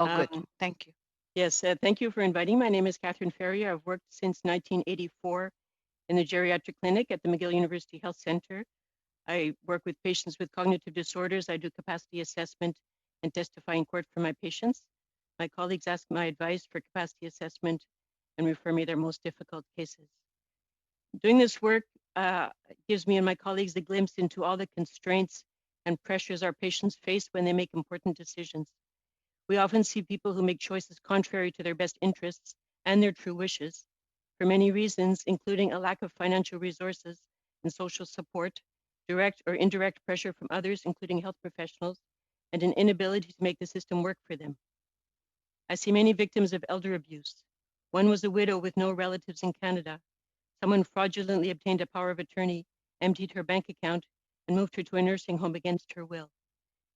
Oh, good. Um, Thank you. yes, thank you for inviting. My name is Catherine Ferrier. I've worked since 1984 in the geriatric clinic at the McGill University Health Center. I work with patients with cognitive disorders. I do capacity assessment and testify in court for my patients. My colleagues ask my advice for capacity assessment and refer me their most difficult cases. Doing this work gives me and my colleagues a glimpse into all the constraints and pressures our patients face when they make important decisions. We often see people who make choices contrary to their best interests and their true wishes for many reasons, including a lack of financial resources and social support, direct or indirect pressure from others, including health professionals, and an inability to make the system work for them. I see many victims of elder abuse. One was a widow with no relatives in Canada. Someone fraudulently obtained a power of attorney, emptied her bank account, and moved her to a nursing home against her will.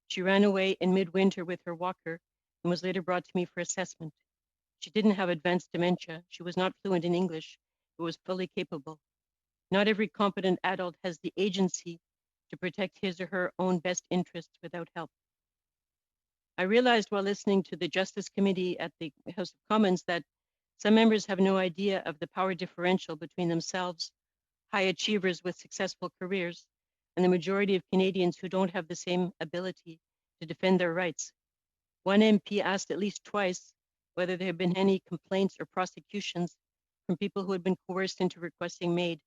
She ran away in midwinter with her walker and was later brought to me for assessment. She didn't have advanced dementia. She was not fluent in English, but was fully capable. Not every competent adult has the agency to protect his or her own best interests without help. I realized while listening to the Justice Committee at the House of Commons that some members have no idea of the power differential between themselves, high achievers with successful careers, and the majority of Canadians who don't have the same ability to defend their rights. One MP asked at least twice whether there had been any complaints or prosecutions from people who had been coerced into requesting aid,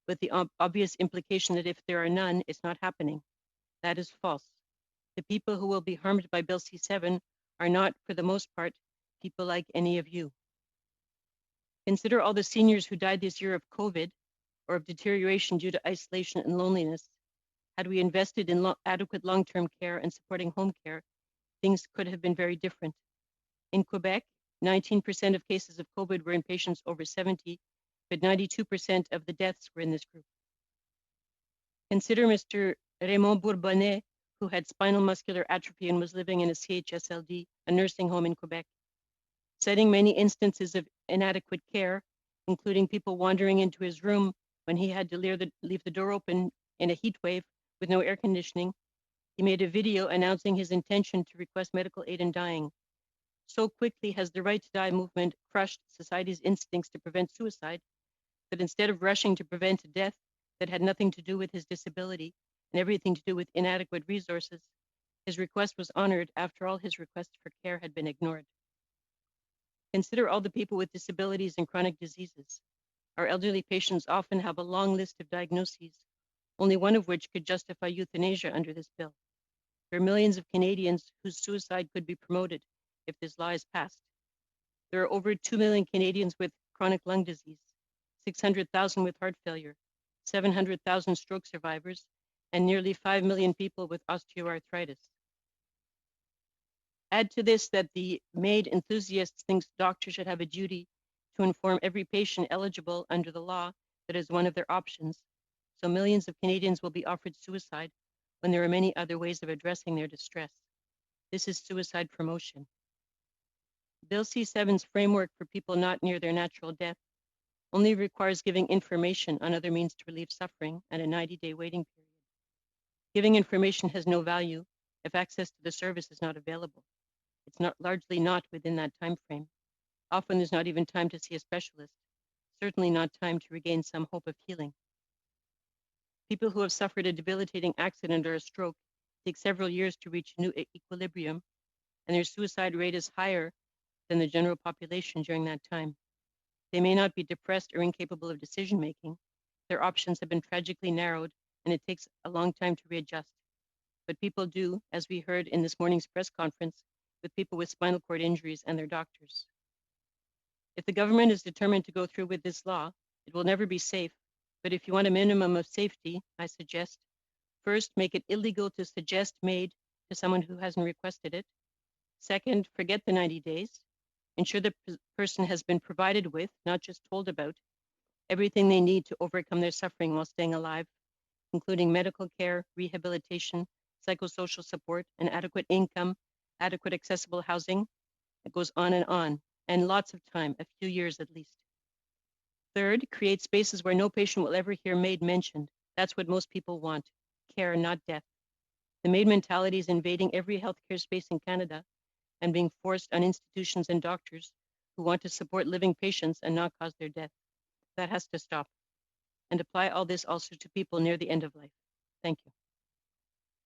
with the obvious implication that if there are none, it's not happening. That is false. The people who will be harmed by Bill C-7 are not, for the most part, people like any of you. Consider all the seniors who died this year of COVID or of deterioration due to isolation and loneliness. Had we invested in adequate long-term care and supporting home care, things could have been very different. In Quebec, 19% of cases of COVID were in patients over 70, but 92% of the deaths were in this group. Consider Mr. Raymond Bourbonnais, who had spinal muscular atrophy and was living in a CHSLD, a nursing home in Quebec. Citing many instances of inadequate care, including people wandering into his room when he had to leave the door open in a heat wave with no air conditioning, he made a video announcing his intention to request medical aid in dying. So quickly has the Right to Die movement crushed society's instincts to prevent suicide that instead of rushing to prevent a death that had nothing to do with his disability and everything to do with inadequate resources, his request was honored after all his requests for care had been ignored. Consider all the people with disabilities and chronic diseases. Our elderly patients often have a long list of diagnoses, only one of which could justify euthanasia under this bill. There are millions of Canadians whose suicide could be promoted if this law is passed. There are over 2 million Canadians with chronic lung disease, 600,000 with heart failure, 700,000 stroke survivors, and nearly 5 million people with osteoarthritis. Add to this that the MAID enthusiast thinks doctors should have a duty to inform every patient eligible under the law that is one of their options, so millions of Canadians will be offered suicide when there are many other ways of addressing their distress. This is suicide promotion. Bill C-7's framework for people not near their natural death only requires giving information on other means to relieve suffering and a 90-day waiting period. Giving information has no value if access to the service is not available. It's largely not within that time frame. Often there's not even time to see a specialist, certainly not time to regain some hope of healing. People who have suffered a debilitating accident or a stroke take several years to reach new equilibrium, and their suicide rate is higher than the general population during that time. They may not be depressed or incapable of decision making. Their options have been tragically narrowed, and it takes a long time to readjust. But people do, as we heard in this morning's press conference, with people with spinal cord injuries and their doctors. If the government is determined to go through with this law, it will never be safe. But if you want a minimum of safety, I suggest, first, make it illegal to suggest MAID to someone who hasn't requested it. Second, forget the 90 days. Ensure the person has been provided with, not just told about, everything they need to overcome their suffering while staying alive, including medical care, rehabilitation, psychosocial support, and adequate income, adequate accessible housing. It goes on, and lots of time, a few years at least. Third, create spaces where no patient will ever hear MAID mentioned. That's what most people want, care, not death. The MAID mentality is invading every healthcare space in Canada, and being forced on institutions and doctors who want to support living patients and not cause their death. That has to stop. And apply all this also to people near the end of life. Thank you.